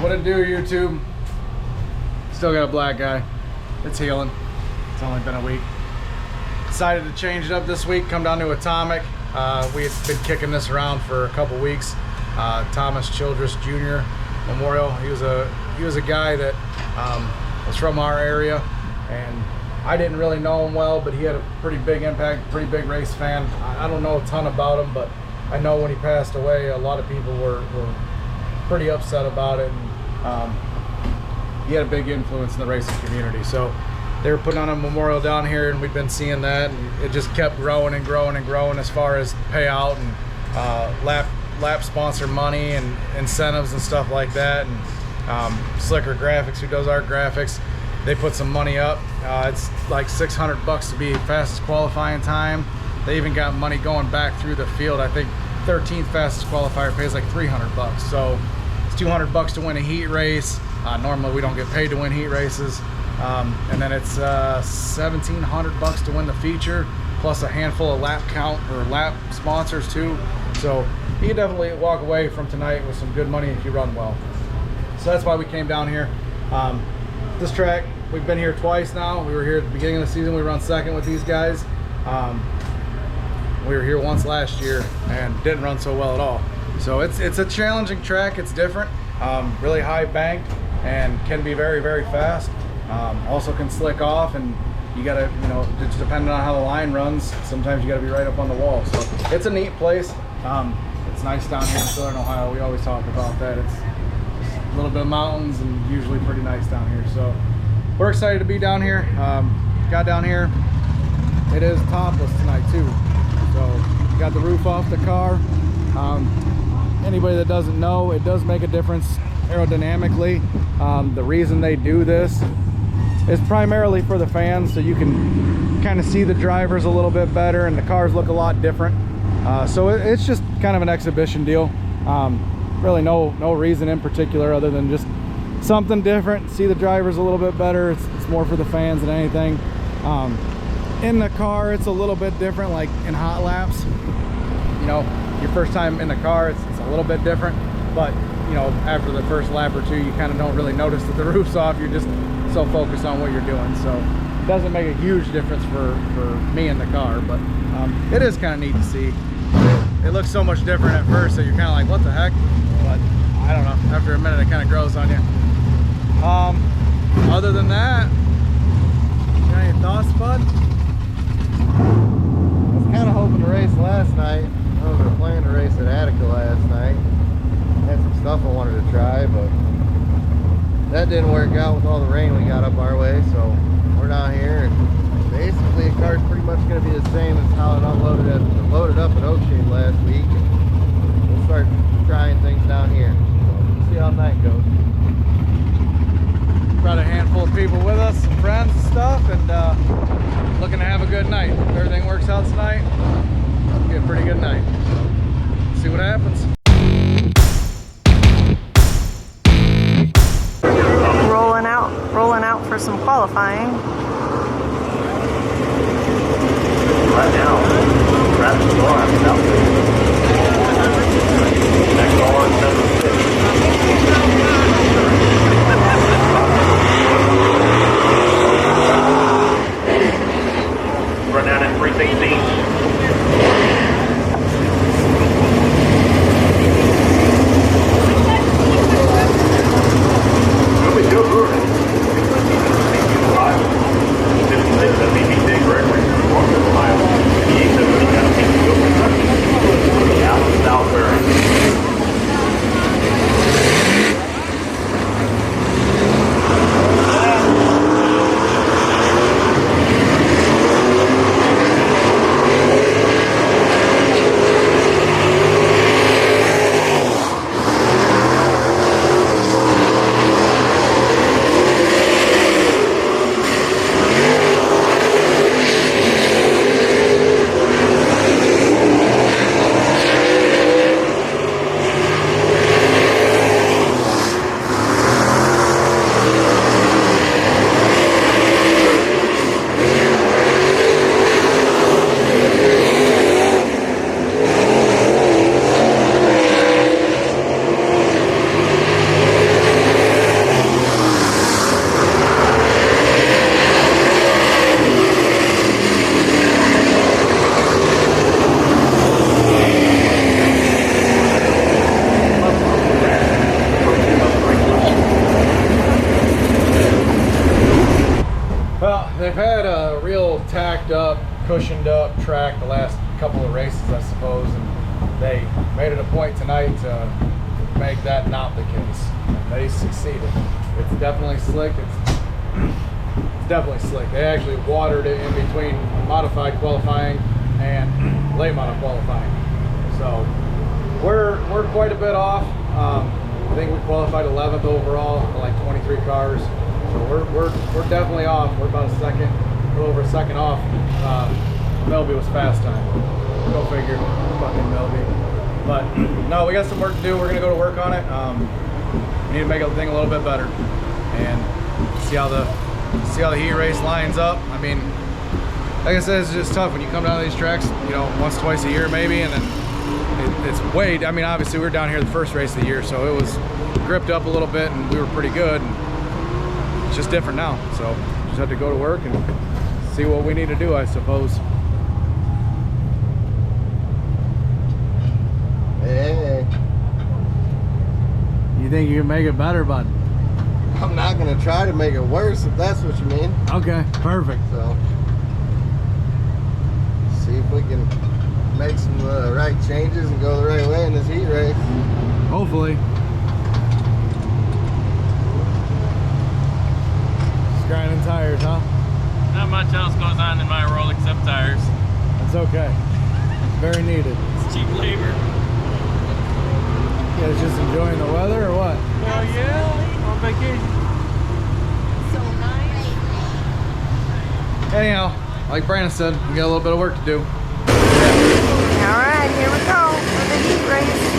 What it do, YouTube? Still got a black guy. It's healing. It's only been a week. Decided to change it up this week, come down to Atomic. We had been kicking this around for a couple weeks. Thomas Childress Jr. Memorial. He was a guy that was from our area, and I didn't really know him well, but he had a pretty big impact, pretty big race fan. I don't know a ton about him, but I know when he passed away, a lot of people were pretty upset about it. And, he had a big influence in the racing community. So they were putting on a memorial down here, and we've been seeing that, and it just kept growing and growing and growing as far as payout and lap sponsor money and incentives and stuff like that. And Slicker Graphics, who does our graphics, they put some money up. It's like $600 to be fastest qualifying time. They even got money going back through the field. I think 13th fastest qualifier pays like $300. So it's $200 to win a heat race. Normally we don't get paid to win heat races. And then it's $1,700 to win the feature, plus a handful of lap count or lap sponsors too. So you can definitely walk away from tonight with some good money if you run well. So that's why we came down here. This track, we've been here twice now. We were here at the beginning of the season. We run second with these guys. We were here once last year and didn't run so well at all. So it's a challenging track. It's different, really high banked, and can be very, very fast. Also can slick off, and you gotta, just depending on how the line runs, sometimes you gotta be right up on the wall. So it's a neat place. It's nice down here in Southern Ohio. We always talk about that. It's just a little bit of mountains and usually pretty nice down here. So we're excited to be down here. Got down here. It is topless tonight too. So got the roof off the car. Anybody that doesn't know, it does make a difference aerodynamically. The reason they do this is primarily for the fans, so you can kind of see the drivers a little bit better, and the cars look a lot different. So it's just kind of an exhibition deal. Really no reason in particular other than just something different, see the drivers a little bit better. It's more for the fans than anything. In the car, it's a little bit different, like in hot laps. Your first time in the car, it's a little bit different, but after the first lap or two, you kind of don't really notice that the roof's off. You're just so focused on what you're doing. So it doesn't make a huge difference for me in the car, but it is kind of neat to see. It looks so much different at first that you're kind of like, what the heck? But I don't know, after a minute it kind of grows on you. Other than that, got any thoughts, bud? I was kind of hoping to race last night. I was planning to race at Attica last night. Had some stuff I wanted to try, but that didn't work out with all the rain we got up our way. So we're down here, and basically the car's pretty much going to be the same as how it loaded up at Oakshade last week. And we'll start trying things down here. So we'll see how night goes. Brought a handful of people with us, some friends and stuff, and looking to have a good night. If everything works out tonight, it'll be a pretty good night. See what happens. Rolling out for some qualifying. Right now, traffic alarm out there. Next alarm, 7-6. Run down at 316. cushioned up track the last couple of races, I suppose, and they made it a point tonight to make that not the case. And they succeeded. It's definitely slick. It's definitely slick. They actually watered it in between modified qualifying and late model qualifying. So we're quite a bit off. I think we qualified 11th overall, like 23 cars. So we're definitely off. We're about a second, a little over a second off. Melby was fast time. Go figure, fucking Melby. But no, we got some work to do. We're gonna go to work on it. We need to make the thing a little bit better and see how the heat race lines up. I mean, like I said, it's just tough when you come down to these tracks, you know, once, twice a year maybe, and then it's way, I mean, obviously we were down here the first race of the year, so it was gripped up a little bit and we were pretty good. And it's just different now, so just have to go to work and see what we need to do, I suppose. Hey. You think you can make it better, bud? I'm not gonna try to make it worse if that's what you mean. Okay, perfect. So, see if we can make some right changes and go the right way in this heat race. Hopefully. Just grinding tires, huh? Not much else goes on in my world except tires. That's okay. Very needed. It's cheap labor. You guys just enjoying the weather or what? Hell yeah, on vacation. So nice. Anyhow, like Brandon said, we got a little bit of work to do. All right, here we go for the heat race.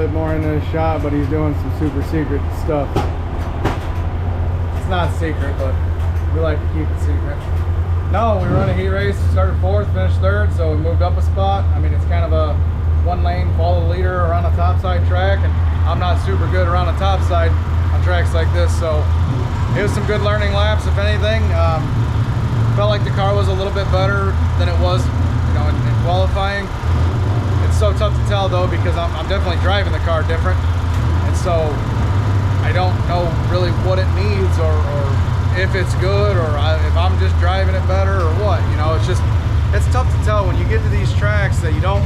bit more into his shop, but he's doing some super secret stuff. It's not secret, but we like to keep it secret. No, we run a heat race, started 4th, finished 3rd, so we moved up a spot. I mean, it's kind of a one lane, follow the leader around a topside track, and I'm not super good around a topside on tracks like this, so it was some good learning laps, if anything. Felt like the car was a little bit better than it was, you know, in qualifying. It's so tough to tell though, because I'm definitely driving the car different, and so I don't know really what it needs, or if it's good, or if I'm just driving it better or what. You know, it's tough to tell when you get to these tracks that you don't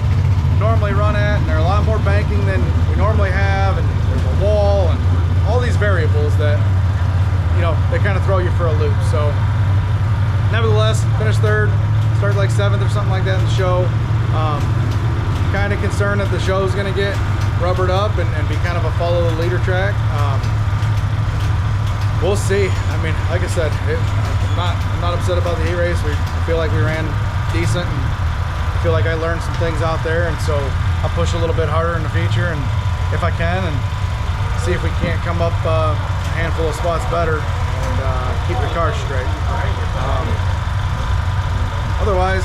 normally run at, and they're a lot more banking than we normally have, and there's a wall and all these variables that, you know, they kind of throw you for a loop. So nevertheless, finished 3rd, started like 7th or something like that in the show. Kind of concerned that the show's going to get rubbered up and be kind of a follow the leader track. We'll see. I mean, like I said, I'm not upset about the heat race. I feel like we ran decent, and I feel like I learned some things out there, and so I'll push a little bit harder in the future, and if I can, and see if we can't come up a handful of spots better and keep the car straight. Otherwise,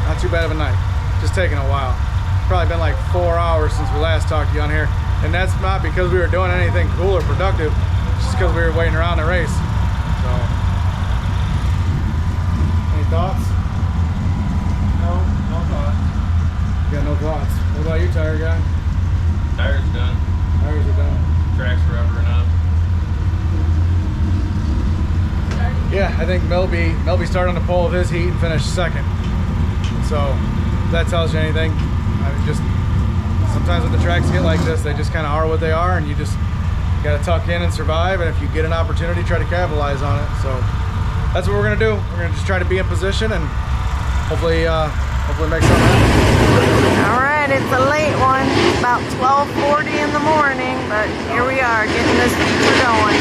not too bad of a night. Just taking a while. Probably been like 4 hours since we last talked to you on here, and that's not because we were doing anything cool or productive, just because we were waiting around the race. So, any thoughts? No thoughts. You got no thoughts. What about you, tire guy? Tires done. Tires are done. Track's rubbering up. Yeah, I think Melby started on the pole of his heat and finished 2nd. So, if that tells you anything, I mean, just sometimes when the tracks get like this, they just kind of are what they are, and you got to tuck in and survive, and if you get an opportunity, try to capitalize on it. So that's what we're going to do. We're going to just try to be in position and hopefully make something happen. All right, it's a late one. It's about 12:40 in the morning, but here we are getting this feature going.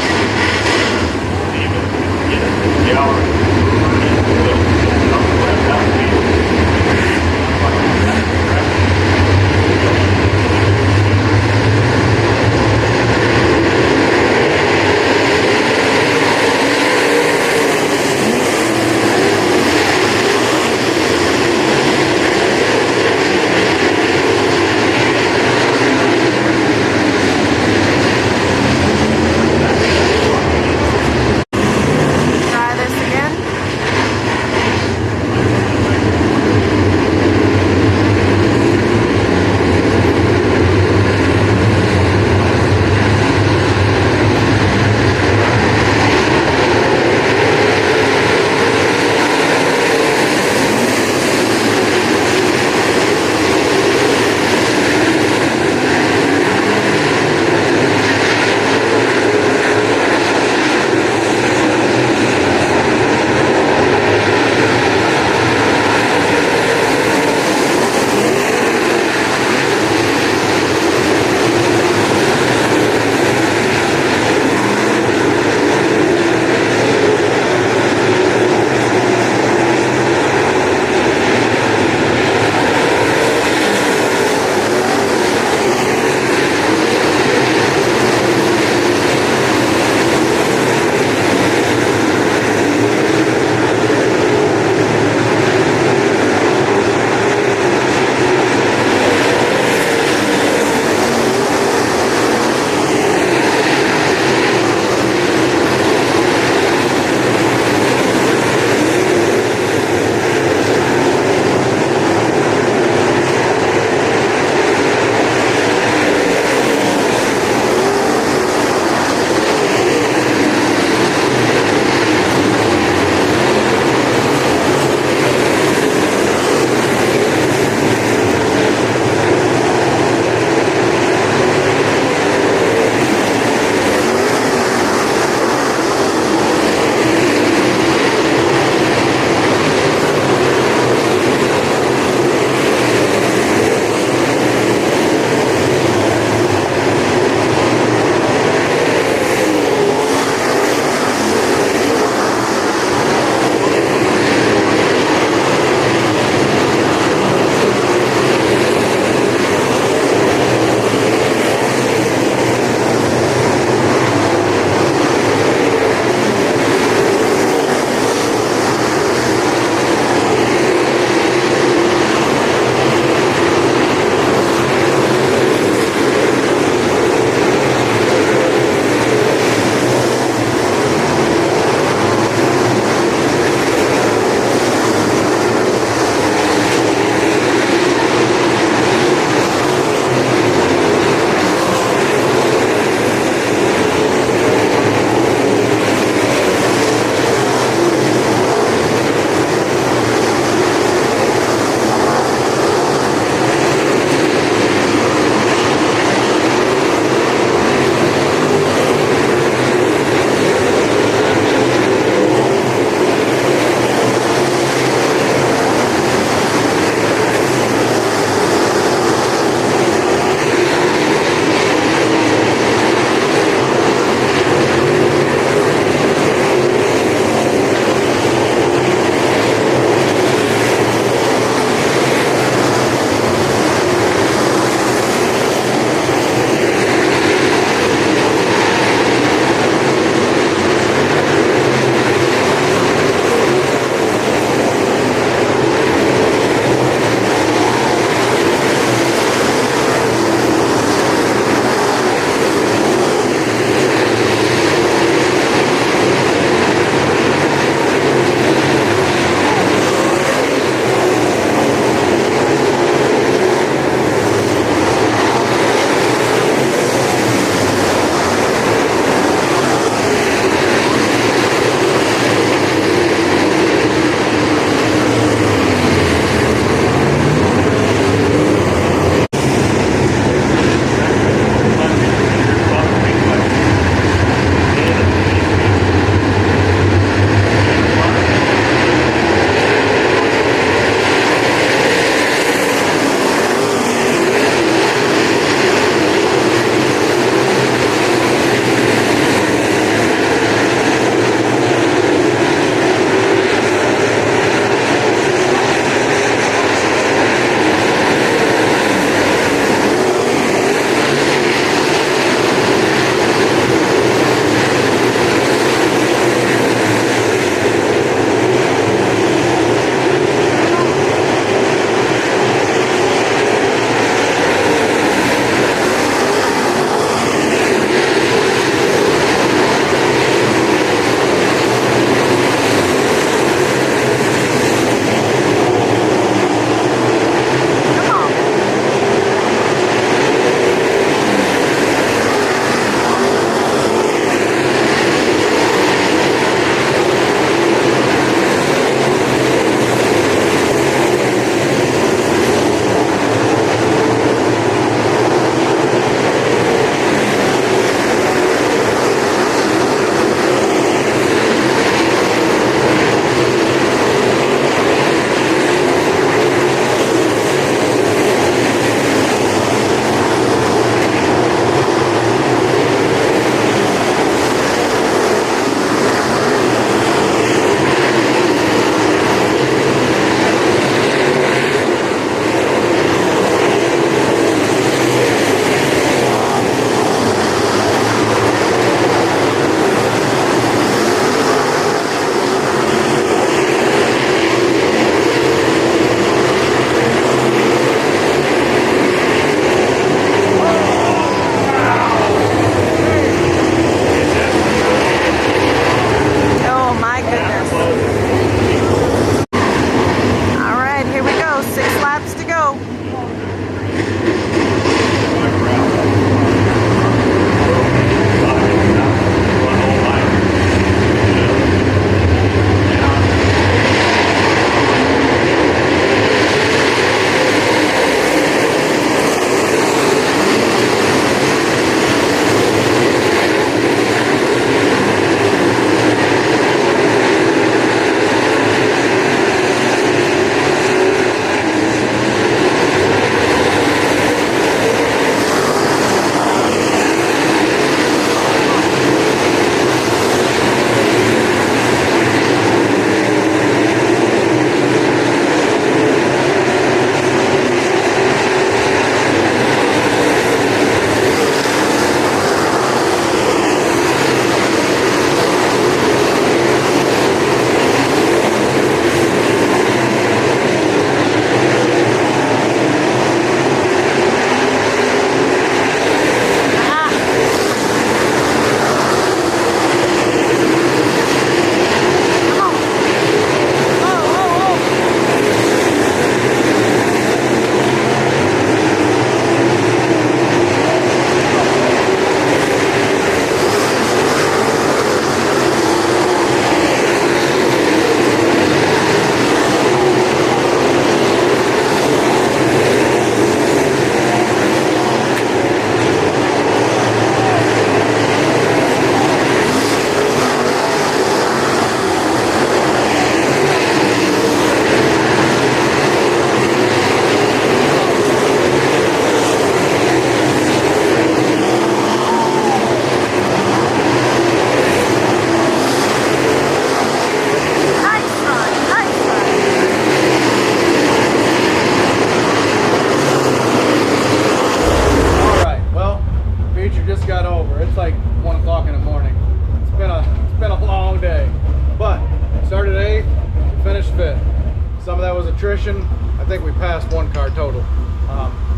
attrition. I think we passed one car total,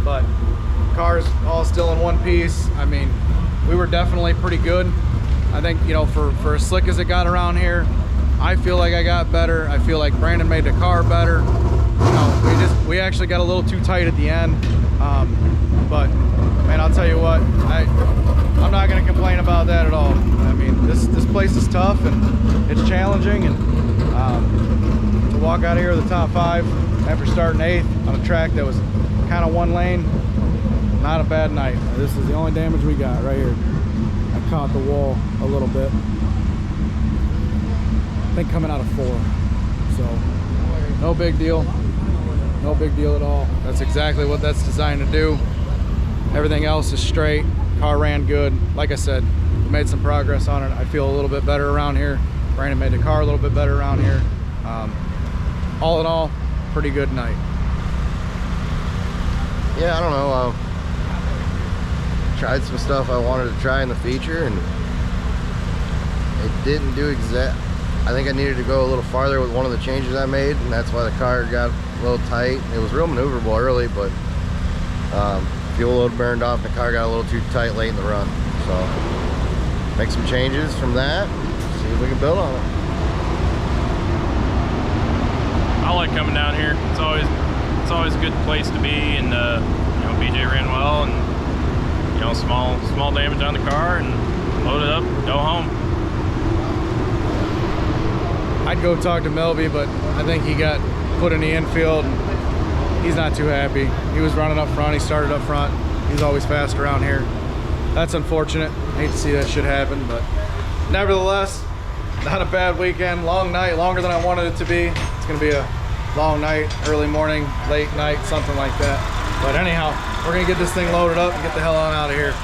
but cars all still in one piece. I mean, we were definitely pretty good. I think, you know, for as slick as it got around here, I feel like I got better. I feel like Brandon made the car better. You know, we actually got a little too tight at the end. But man, I'll tell you what, I'm not gonna complain about that at all. I mean, this place is tough and it's challenging, and to walk out of here with the top 5 after starting 8th on a track that was kind of one lane, not a bad night. This is the only damage we got right here. I caught the wall a little bit. I think coming out of 4. So no big deal. No big deal at all. That's exactly what that's designed to do. Everything else is straight. Car ran good. Like I said, we made some progress on it. I feel a little bit better around here. Brandon made the car a little bit better around here. All in all, pretty good night. Yeah, I don't know. Tried some stuff I wanted to try in the feature, and it didn't do I think I needed to go a little farther with one of the changes I made, and that's why the car got a little tight. It was real maneuverable early, but fuel load burned off, and the car got a little too tight late in the run. So make some changes from that, see if we can build on it. I like coming down here. It's always a good place to be, and you know, BJ ran well, and you know, small damage on the car, and load it up, go home. I'd go talk to Melby, but I think he got put in the infield, and he's not too happy. He was running up front. He started up front. He's always fast around here. That's unfortunate. Hate to see that shit happen, but nevertheless, not a bad weekend. Long night, longer than I wanted it to be. It's gonna be a long night, early morning, late night, something like that. But anyhow, we're gonna get this thing loaded up and get the hell on out of here.